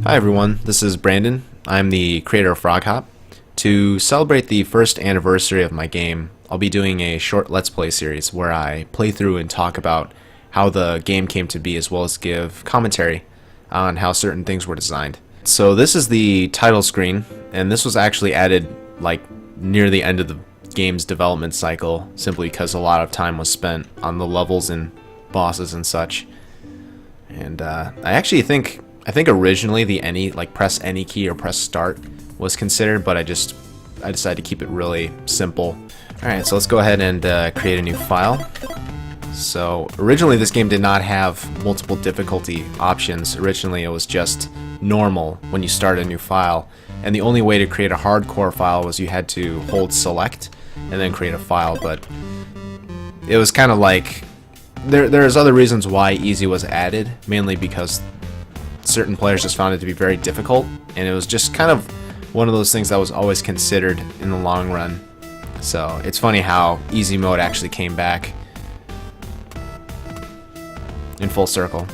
Hi everyone, this is Brandon. I'm the creator of Frog Hop. To celebrate the first anniversary of my game, I'll be doing a short Let's Play series where I play through and talk about how the game came to be, as well as give commentary on how certain things were designed. So this is the title screen, and this was actually added like near the end of the game's development cycle, simply because a lot of time was spent on the levels and bosses and such. And I actually think originally the press any key or press start was considered, but I decided to keep it really simple. Alright, so let's go ahead and create a new file. So originally this game did not have multiple difficulty options. Originally it was just normal when you start a new file, and the only way to create a hardcore file was you had to hold select and then create a file. But it was kind of like there's other reasons why easy was added, mainly because certain players just found it to be very difficult, and it was just kind of one of those things that was always considered in the long run. So it's funny how easy mode actually came back in full circle.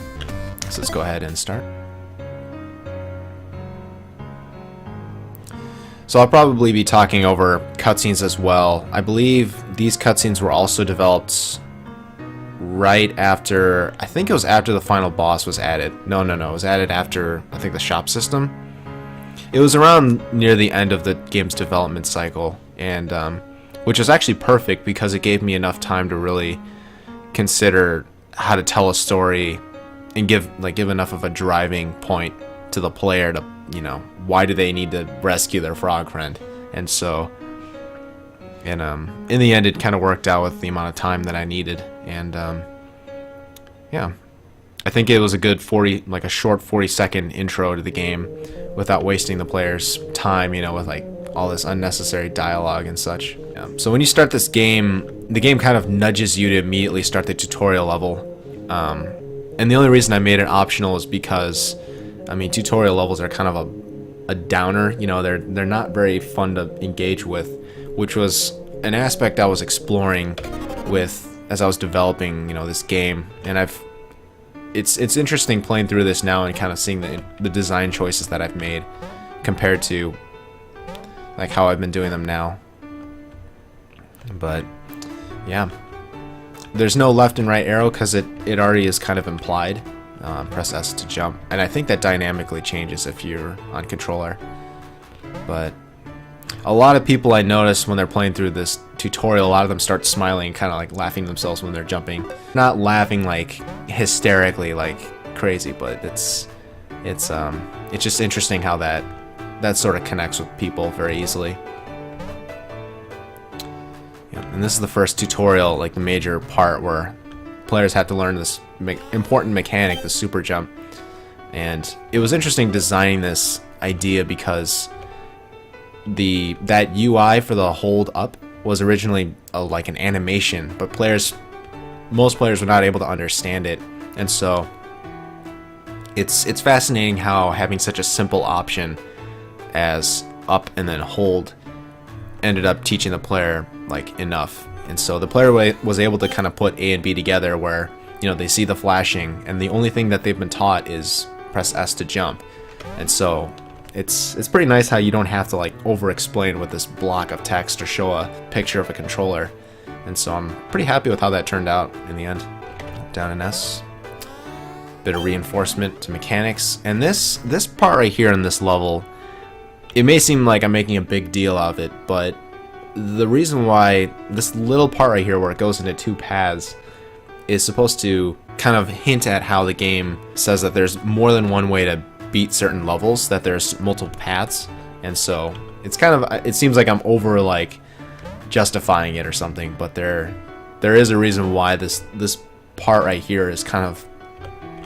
So let's go ahead and start. So I'll probably be talking over cutscenes as well. I believe these cutscenes were also developed right after, I think it was after the final boss was added. No, it was added after, I think, the shop system. It was around near the end of the game's development cycle, and which was actually perfect because it gave me enough time to really consider how to tell a story and give enough of a driving point to the player to, why do they need to rescue their frog friend. And so, and in the end it kind of worked out with the amount of time that I needed. And yeah, I think it was a good a short 40-second intro to the game without wasting the player's time, with all this unnecessary dialogue and such. Yeah. So when you start this game, the game kind of nudges you to immediately start the tutorial level. And the only reason I made it optional is because, tutorial levels are kind of a downer. They're not very fun to engage with, which was an aspect I was exploring with as I was developing, this game. And it's interesting playing through this now and kind of seeing the design choices that I've made compared to how I've been doing them now. But yeah, there's no left and right arrow because it already is kind of implied. Press S to jump, and I think that dynamically changes if you're on controller. But a lot of people I notice when they're playing through this tutorial, a lot of them start smiling, kind of laughing to themselves when they're jumping. Not laughing hysterically crazy, but it's just interesting how that sort of connects with people very easily. Yeah, and this is the first tutorial, the major part where players have to learn this important mechanic, the super jump. And it was interesting designing this idea because that UI for the hold up was originally an animation, but most players were not able to understand it. And so it's fascinating how having such a simple option as up and then hold ended up teaching the player enough. And so the player was able to kind of put A and B together where they see the flashing, and the only thing that they've been taught is press S to jump. And so it's pretty nice how you don't have to over explain with this block of text or show a picture of a controller. And so I'm pretty happy with how that turned out in the end. Down in S, bit of reinforcement to mechanics. And this part right here in this level, it may seem like I'm making a big deal out of it, but the reason why this little part right here where it goes into two paths is supposed to kind of hint at how the game says that there's more than one way to beat certain levels, that there's multiple paths. And so it seems like I'm over justifying it or something, but there is a reason why this part right here is kind of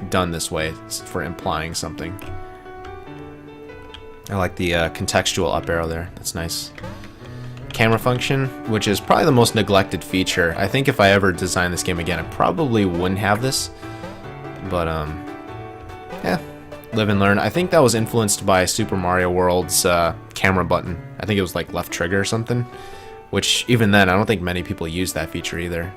done this way. It's for implying something. I like the contextual up arrow there. That's nice. Camera function, which is probably the most neglected feature. I think if I ever design this game again, I probably wouldn't have this. But yeah, live and learn. I think that was influenced by Super Mario World's camera button. I think it was left trigger or something, which even then I don't think many people use that feature either.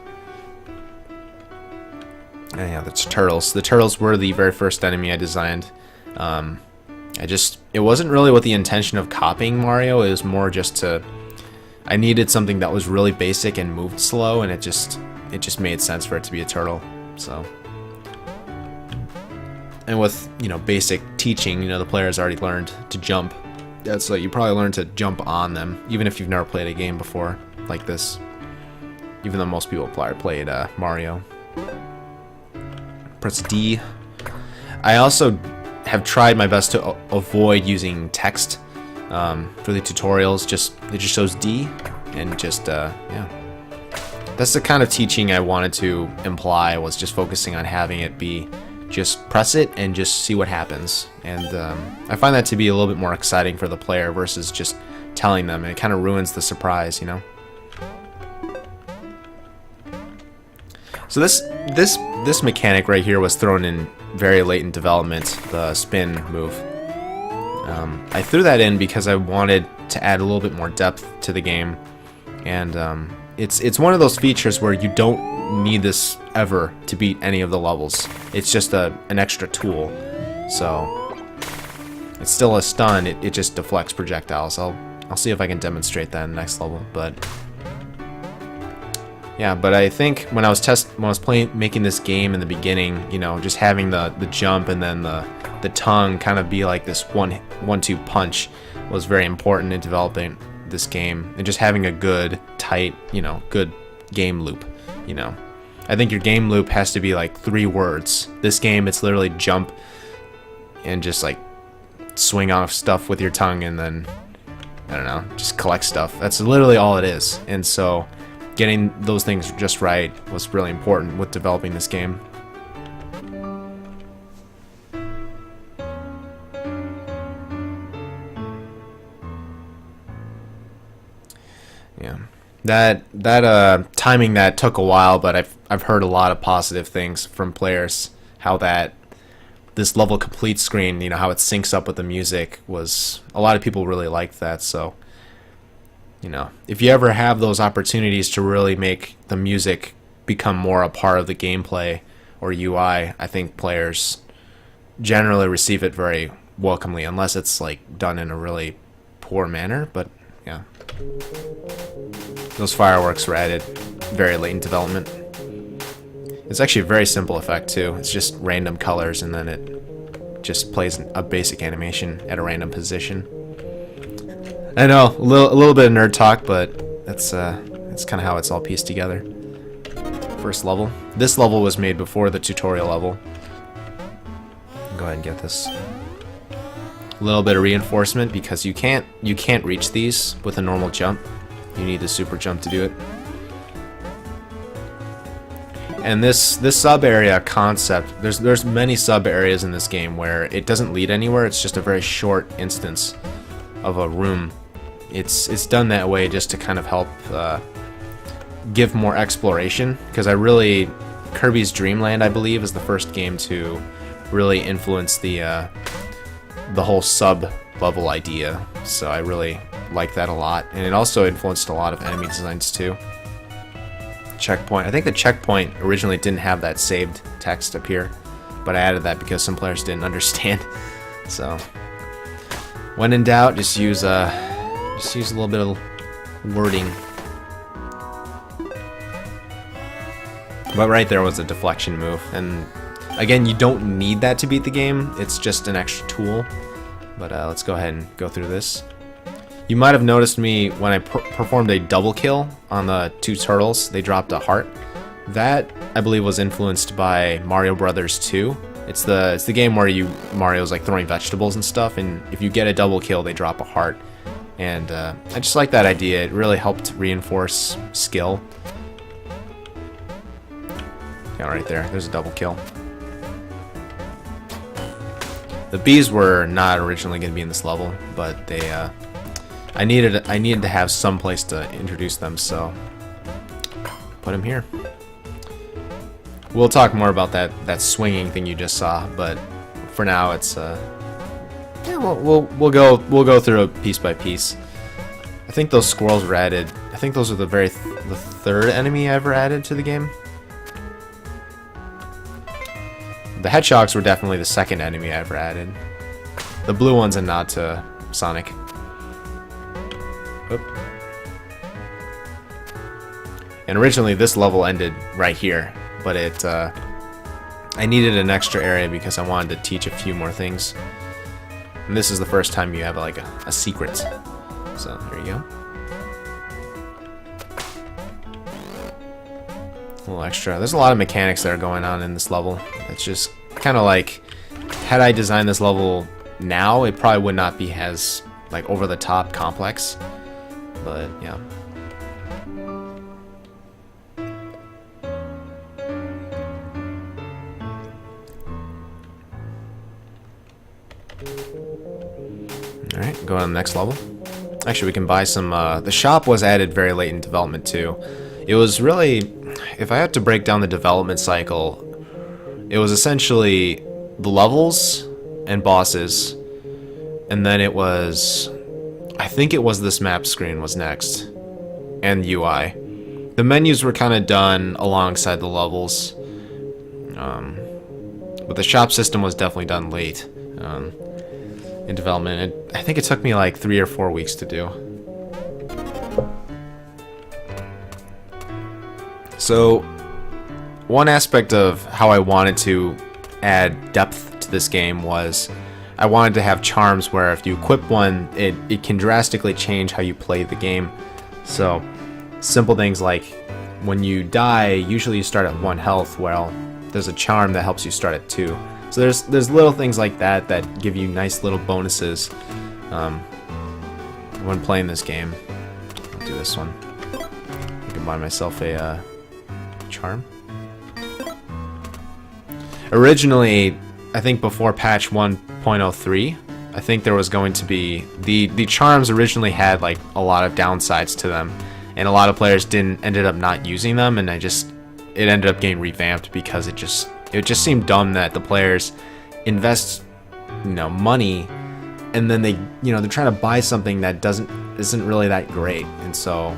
And yeah, that's turtles. The turtles were the very first enemy I designed. it wasn't really with the intention of copying Mario. It was more just I needed something that was really basic and moved slow, and it just made sense for it to be a turtle. So, and with, you know, basic teaching, you know, the player's already learned to jump. So you probably learn to jump on them, even if you've never played a game before like this. Even though most people played Mario. Press D. I also have tried my best to avoid using text for the tutorials. It just shows D, and just yeah. That's the kind of teaching I wanted to imply, was just focusing on having it be just press it and just see what happens. And I find that to be a little bit more exciting for the player versus just telling them, and it kind of ruins the surprise, you know. So this mechanic right here was thrown in very late in development, the spin move. I threw that in because I wanted to add a little bit more depth to the game, and it's one of those features where you don't need this ever to beat any of the levels. It's just an extra tool. So it's still a stun. It just deflects projectiles. I'll see if I can demonstrate that in the next level, but. Yeah, but I think when I was making this game in the beginning, you know, just having the jump and then the tongue kind of be like this one-two punch was very important in developing this game, and just having a good, tight, you know, good game loop, you know. I think your game loop has to be like 3 words. This game, it's literally jump and just like swing off stuff with your tongue, and then, I don't know, just collect stuff. That's literally all it is. And so getting those things just right was really important with developing this game. Yeah, that timing that took a while, but I've heard a lot of positive things from players. How that this level complete screen, you know, how it syncs up with the music, was a lot of people really liked that. So, you know, if you ever have those opportunities to really make the music become more a part of the gameplay or UI, I think players generally receive it very welcomely, unless it's like done in a really poor manner. But yeah, those fireworks were added very late in development. It's actually a very simple effect too. It's just random colors, and then it just plays a basic animation at a random position. I know, a little bit of nerd talk, but that's kind of how it's all pieced together. First level. This level was made before the tutorial level. Go ahead and get this. A little bit of reinforcement, because you can't reach these with a normal jump. You need the super jump to do it. And this sub area concept, there's many sub areas in this game where it doesn't lead anywhere. It's just a very short instance of a room. It's done that way just to kind of help give more exploration, because Kirby's Dream Land, I believe, is the first game to really influence the whole sub level idea. So I really like that a lot, and it also influenced a lot of enemy designs too. Checkpoint. I think the checkpoint originally didn't have that saved text appear, but I added that because some players didn't understand. So when in doubt, just use a little bit of wording. But right there was a deflection move, and again, you don't need that to beat the game. It's just an extra tool. But let's go ahead and go through this. You might have noticed me when I performed a double kill on the 2 turtles. They dropped a heart. That, I believe, was influenced by Mario Brothers 2. It's the game where Mario's like throwing vegetables and stuff, and if you get a double kill, they drop a heart. And I just like that idea. It really helped reinforce skill. Yeah, right there. There's a double kill. The bees were not originally going to be in this level, but they I needed to have some place to introduce them, so put them here. We'll talk more about that swinging thing you just saw, but for now it's yeah, we'll go through it piece by piece. I think those squirrels were added. I think those are the 3rd enemy I ever added to the game. The hedgehogs were definitely the 2nd enemy I ever added. The blue one's a nod to Sonic. Oop. And originally this level ended right here, but I needed an extra area because I wanted to teach a few more things. And this is the first time you have like a secret. So there you go. A little extra. There's a lot of mechanics that are going on in this level. It's just kind of like, had I designed this level now, it probably would not be as like over the top complex. But yeah. Alright, go on to the next level. Actually, we can buy some, the shop was added very late in development too. It was really, if I had to break down the development cycle, it was essentially the levels and bosses, and then it was, I think it was this map screen was next, and UI. The menus were kind of done alongside the levels, but the shop system was definitely done late. In development. I think it took me like 3 or 4 weeks to do. So, one aspect of how I wanted to add depth to this game was I wanted to have charms where if you equip one, it can drastically change how you play the game. So, simple things like when you die, usually you start at 1 health, well, there's a charm that helps you start at 2. So there's little things like that that give you nice little bonuses when playing this game. I'll do this one. I can buy myself a charm. Originally, I think before patch 1.03, I think there was going to be the charms originally had like a lot of downsides to them, and a lot of players ended up not using them, and it ended up getting revamped because it just seemed dumb that the players invest, money, and then they're trying to buy something that isn't really that great, and so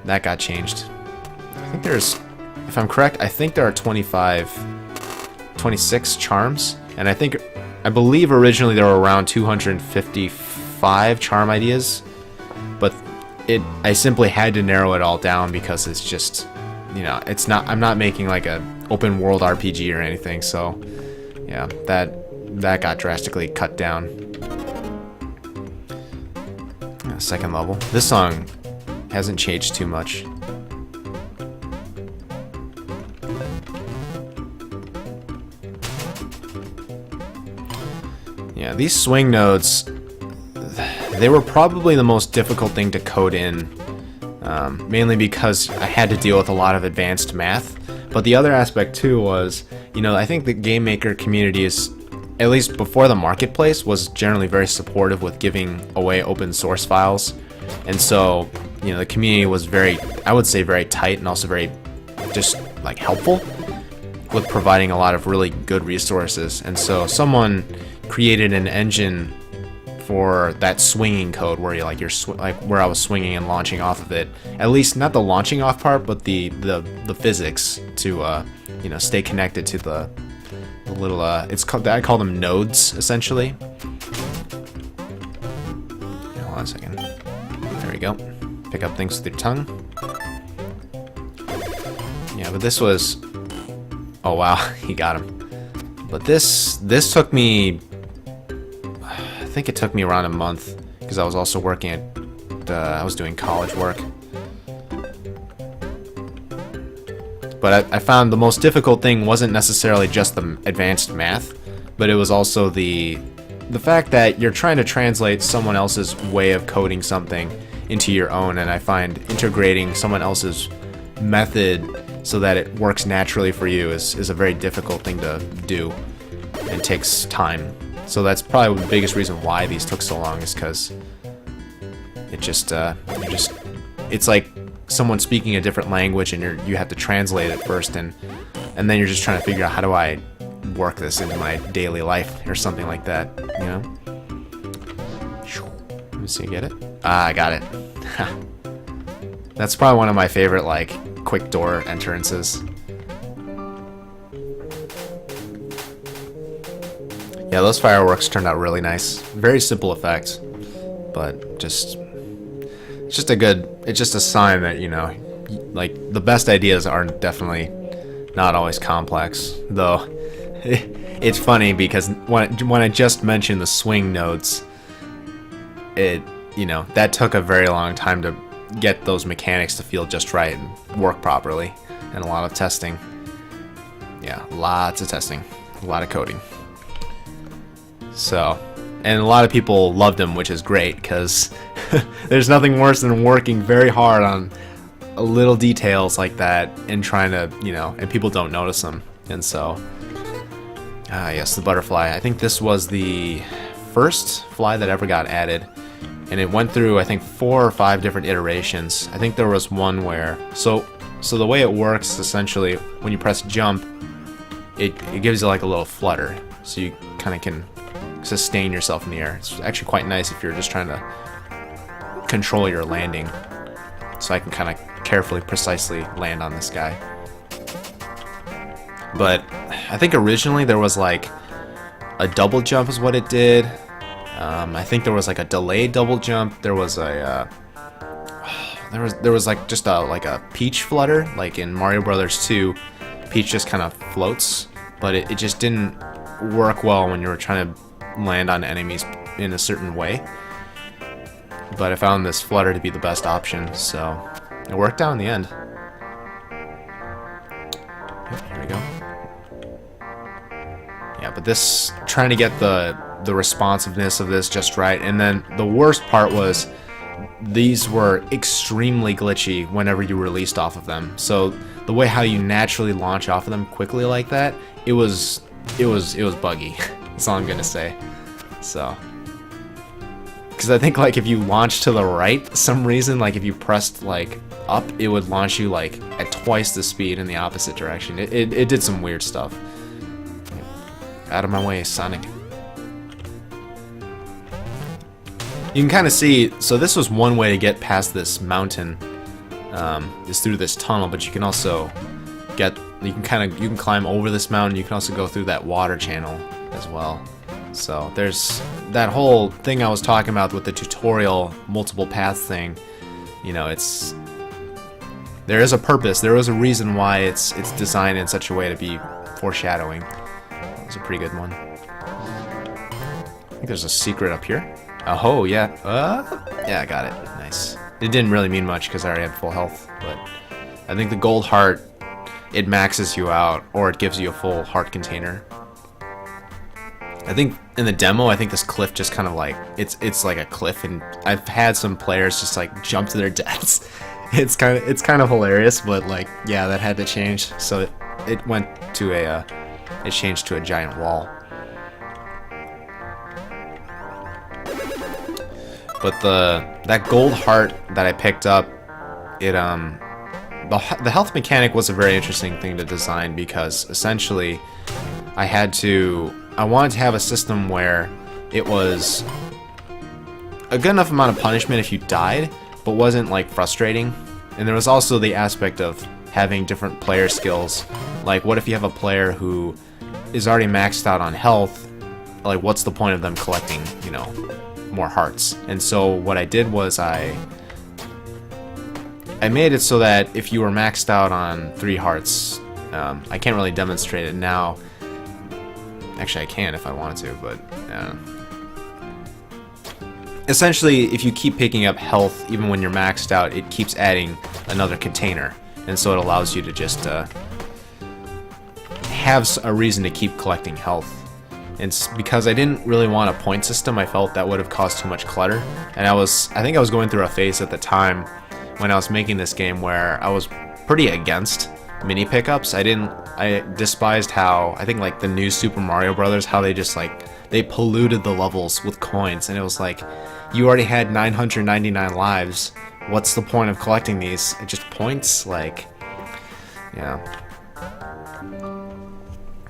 that got changed. I think if I'm correct, I think there are 26 charms, and I believe originally there were around 255 charm ideas, but I simply had to narrow it all down because it's just, I'm not making like a open world RPG or anything, so yeah, that got drastically cut down. Second level. This song hasn't changed too much. Yeah, these swing nodes, they were probably the most difficult thing to code in, mainly because I had to deal with a lot of advanced math. But the other aspect too was, I think the game maker community is, at least before the marketplace, was generally very supportive with giving away open source files. And so, the community was I would say very tight, and also very just like helpful with providing a lot of really good resources. And so someone created an engine for that swinging code where where I was swinging and launching off of it. At least not the launching off part, but the physics to stay connected to the little I call them nodes essentially. Hold on a second. There we go. Pick up things with your tongue. Yeah, but this was, oh wow, he got him. But this took me, I think it took me around a month, because I was also working at, I was doing college work. But I found the most difficult thing wasn't necessarily just the advanced math, but it was also the fact that you're trying to translate someone else's way of coding something into your own, and I find integrating someone else's method so that it works naturally for you is a very difficult thing to do, and takes time. So that's probably the biggest reason why these took so long, is because it's like someone speaking a different language, and you have to translate it first, and then you're just trying to figure out, how do I work this into my daily life or something like that, Let me see, get it? Ah, I got it. That's probably one of my favorite quick door entrances. Yeah, those fireworks turned out really nice. Very simple effect, but it's just a good, it's just a sign that, you know, like the best ideas are definitely not always complex. Though it's funny because when I just mentioned the swing nodes, it, you know, that took a very long time to get those mechanics to feel just right and work properly, and a lot of testing. Yeah, lots of testing, a lot of coding. So, and a lot of people loved them, which is great because there's nothing worse than working very hard on little details like that and trying to, you know, and people don't notice them. And so, yes, the butterfly. I think this was the first fly that ever got added, and it went through, I think, 4 or 5 different iterations. I think there was one where, so the way it works, essentially, when you press jump, it gives you like a little flutter, so you kind of can sustain yourself in the air. It's actually quite nice if you're just trying to control your landing. So I can kind of carefully, precisely land on this guy. But I think originally there was like a double jump is what it did. I think there was like a delayed double jump. There was a there was like just a Peach flutter, like in Mario Brothers 2. Peach just kind of floats, but it just didn't work well when you were trying to land on enemies in a certain way. But I found this flutter to be the best option, so it worked out in the end. Yep, here we go. Yeah, but this, trying to get the responsiveness of this just right, and then the worst part was these were extremely glitchy whenever you released off of them. So the way how you naturally launch off of them quickly like that, it was buggy. That's all I'm gonna say. So, because I think like if you launch to the right, some reason, like if you pressed like up, it would launch you like at twice the speed in the opposite direction. It did some weird stuff. Out of my way, Sonic. You can kind of see, so this was one way to get past this mountain, is through this tunnel, but you can also you can climb over this mountain. You can also go through that water channel as well. So there's that whole thing I was talking about with the tutorial multiple paths thing. You know, there is a purpose. There is a reason why it's designed in such a way to be foreshadowing. That was a pretty good one. I think there's a secret up here. Oh, yeah. Yeah, I got it. Nice. It didn't really mean much because I already had full health, but I think the gold heart, it maxes you out, or it gives you a full heart container. I think in the demo, I think this cliff just kind of like, it's like a cliff, and I've had some players just like jump to their deaths. It's kind of hilarious, but like, yeah, that had to change. So it went to it changed to a giant wall. But that gold heart that I picked up, the health mechanic was a very interesting thing to design, because essentially I wanted to have a system where it was a good enough amount of punishment if you died, but wasn't like frustrating. And there was also the aspect of having different player skills. Like, what if you have a player who is already maxed out on health? Like, what's the point of them collecting, you know, more hearts? And so what I did was I made it so that if you were maxed out on 3 hearts, I can't really demonstrate it now. Actually, I can if I wanted to, but essentially, if you keep picking up health even when you're maxed out, it keeps adding another container, and so it allows you to just have a reason to keep collecting health. And because I didn't really want a point system, I felt that would have caused too much clutter. And I think I was going through a phase at the time when I was making this game where I was pretty against mini pickups. I despised how, I think like the new Super Mario Brothers, how they just like, they polluted the levels with coins, and it was like, you already had 999 lives. What's the point of collecting these? It just points, like, yeah.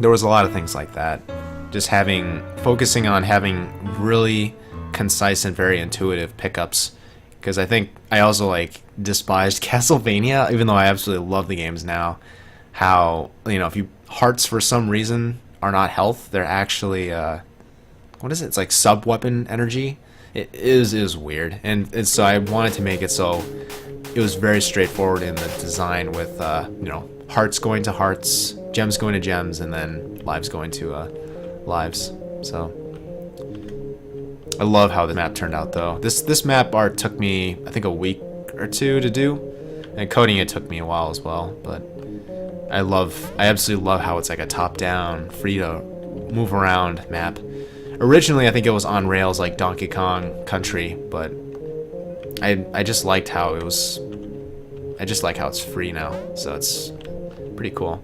There was a lot of things like that. Just focusing on having really concise and very intuitive pickups. Because I think I also like despised Castlevania, even though I absolutely love the games now. How, you know, if you hearts for some reason are not health, they're actually what is it? It's like sub weapon energy. It is weird, and so I wanted to make it so it was very straightforward in the design with you know, hearts going to hearts, gems going to gems, and then lives going to lives. So I love how the map turned out though. This map art took me, I think, a week or two to do, and coding it took me a while as well, but I absolutely love how it's like a top-down, free to move around map. Originally, I think it was on rails like Donkey Kong Country, but I just liked how it was. I just like how it's free now, so it's pretty cool.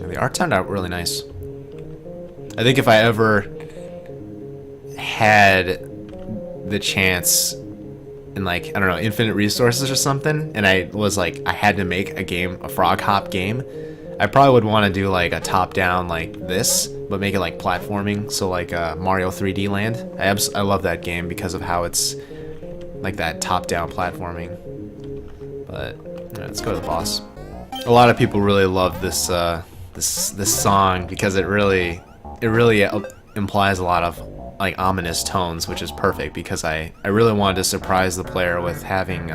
And the art turned out really nice. I think if I ever had the chance in, like, I don't know, infinite resources or something, and I was like, I had to make a game, a Frog Hop game, I probably would want to do like a top-down like this, but make it like platforming, so like Mario 3D Land. I love that game because of how it's like that top-down platforming. But let's go to the boss. A lot of people really love this this song because it really implies a lot of like ominous tones, which is perfect because I really wanted to surprise the player with having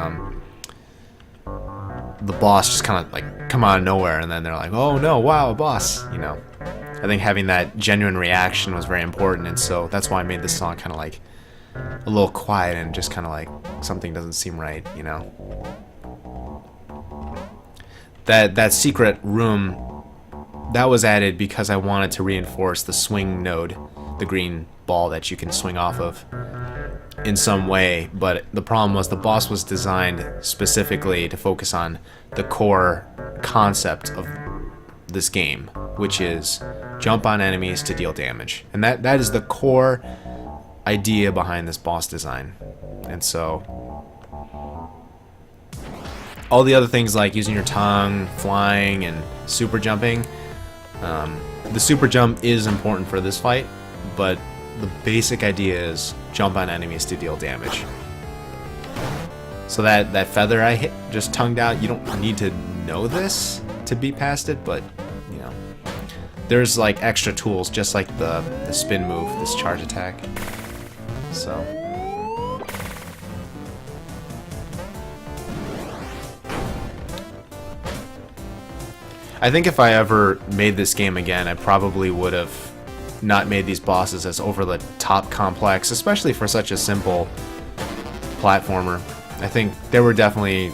the boss just kind of like come out of nowhere, and then they're like, oh no, wow, a boss, you know. I think having that genuine reaction was very important, and so that's why I made this song kind of like a little quiet and just kind of like something doesn't seem right, you know. That secret room, that was added because I wanted to reinforce the swing node, the green ball that you can swing off of in some way, but the problem was the boss was designed specifically to focus on the core concept of this game, which is jump on enemies to deal damage. And that is the core idea behind this boss design. And so all the other things like using your tongue, flying, and super jumping, the super jump is important for this fight, but the basic idea is jump on enemies to deal damage. So that feather I hit, just tongued out, you don't need to know this to be past it, but you know, there's like extra tools, just like the spin move, this charge attack. So I think if I ever made this game again, I probably would have not made these bosses as over the top complex, especially for such a simple platformer. I think they were definitely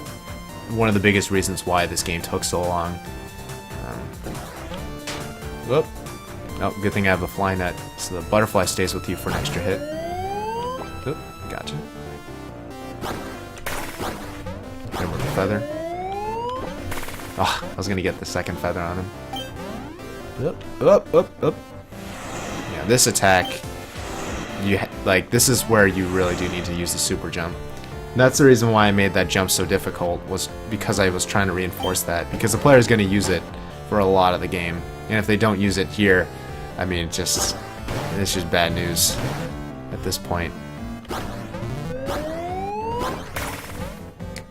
one of the biggest reasons why this game took so long. Whoop. Oh, good thing I have the fly net, so the butterfly stays with you for an extra hit. Oop, gotcha. Remember the feather. Oh, I was gonna get the second feather on him. Up. Yeah, this attack, this is where you really do need to use the super jump. And that's the reason why I made that jump so difficult, was because I was trying to reinforce that, because the player is going to use it for a lot of the game, and if they don't use it here, I mean, it's just bad news at this point.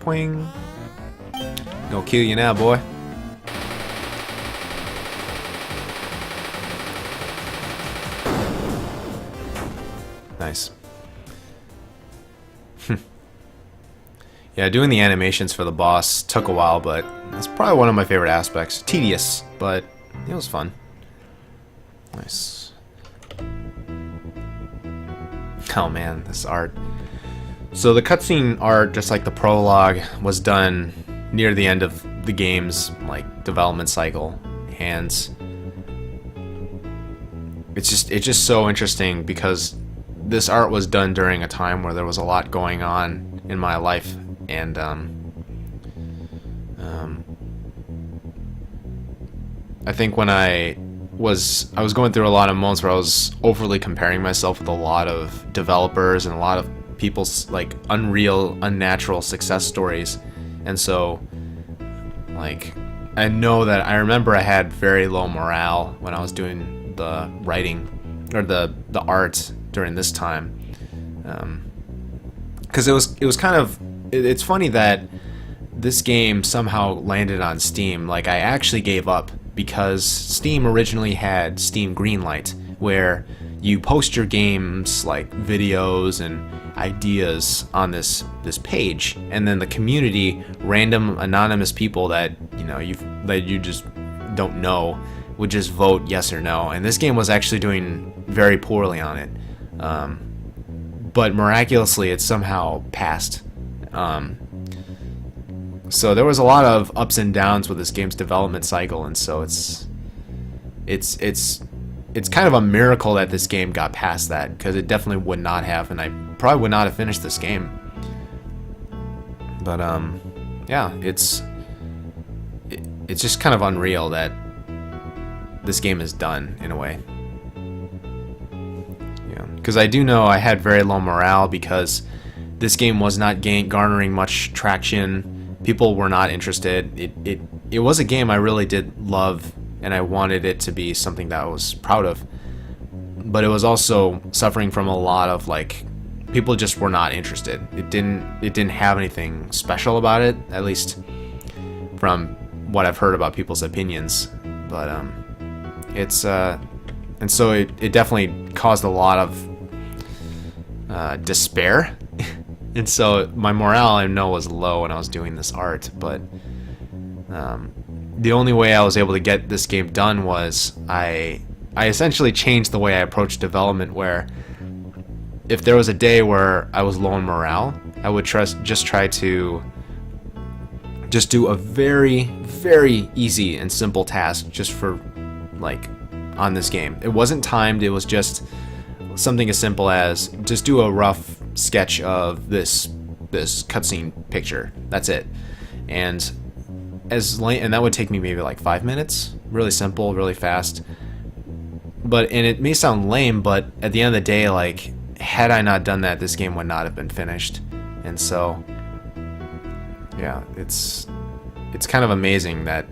Poing. Gonna kill you now, boy. Nice. Yeah, doing the animations for the boss took a while, but it's probably one of my favorite aspects. Tedious, but it was fun. Nice. Oh man, this art. So the cutscene art, just like the prologue, was done near the end of the game's like development cycle, and it's just so interesting because this art was done during a time where there was a lot going on in my life, and I think when I was going through a lot of moments where I was overly comparing myself with a lot of developers and a lot of people's like unreal, unnatural success stories, and so like I remember I had very low morale when I was doing the writing or the art during this time, because it was kind of, it's funny that this game somehow landed on Steam. Like, I actually gave up because Steam originally had Steam Greenlight, where you post your games like videos and ideas on this page, and then the community, random anonymous people that you just don't know, would just vote yes or no. And this game was actually doing very poorly on it, but miraculously it somehow passed. So there was a lot of ups and downs with this game's development cycle, and so it's kind of a miracle that this game got past that, because it definitely would not have, and I probably would not have finished this game. But yeah, it's just kind of unreal that this game is done in a way. Yeah, because I do know I had very low morale because this game was not garnering much traction. People were not interested. It was a game I really did love, and I wanted it to be something that I was proud of. But it was also suffering from a lot of, like, people just were not interested. It didn't have anything special about it, at least from what I've heard about people's opinions. But it's and so it definitely caused a lot of despair. And so my morale, I know, was low when I was doing this art, but the only way I was able to get this game done was I essentially changed the way I approached development, where if there was a day where I was low on morale, I would just try to just do a very, very easy and simple task just for, like, on this game. It wasn't timed, it was just something as simple as just do a rough sketch of this cutscene picture. That's it. And that would take me maybe like 5 minutes. Really simple, really fast. And it may sound lame, but at the end of the day, like, had I not done that, this game would not have been finished. And so, yeah, it's kind of amazing that,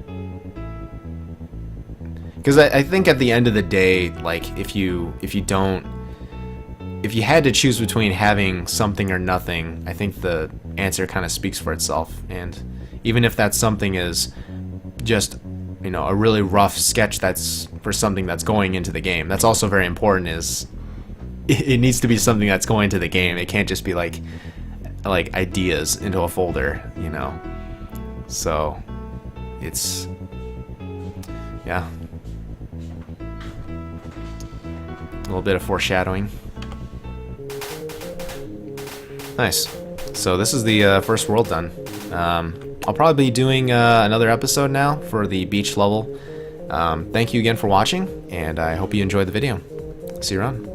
because I think at the end of the day, like, if you had to choose between having something or nothing, I think the answer kind of speaks for itself. And even if that something is just, a really rough sketch that's for something that's going into the game, that's also very important. Is it needs to be something that's going to the game. It can't just be like ideas into a folder, So it's, yeah, a little bit of foreshadowing. Nice. So this is the first world done. I'll probably be doing another episode now for the beach level. Thank you again for watching, and I hope you enjoyed the video. See you around.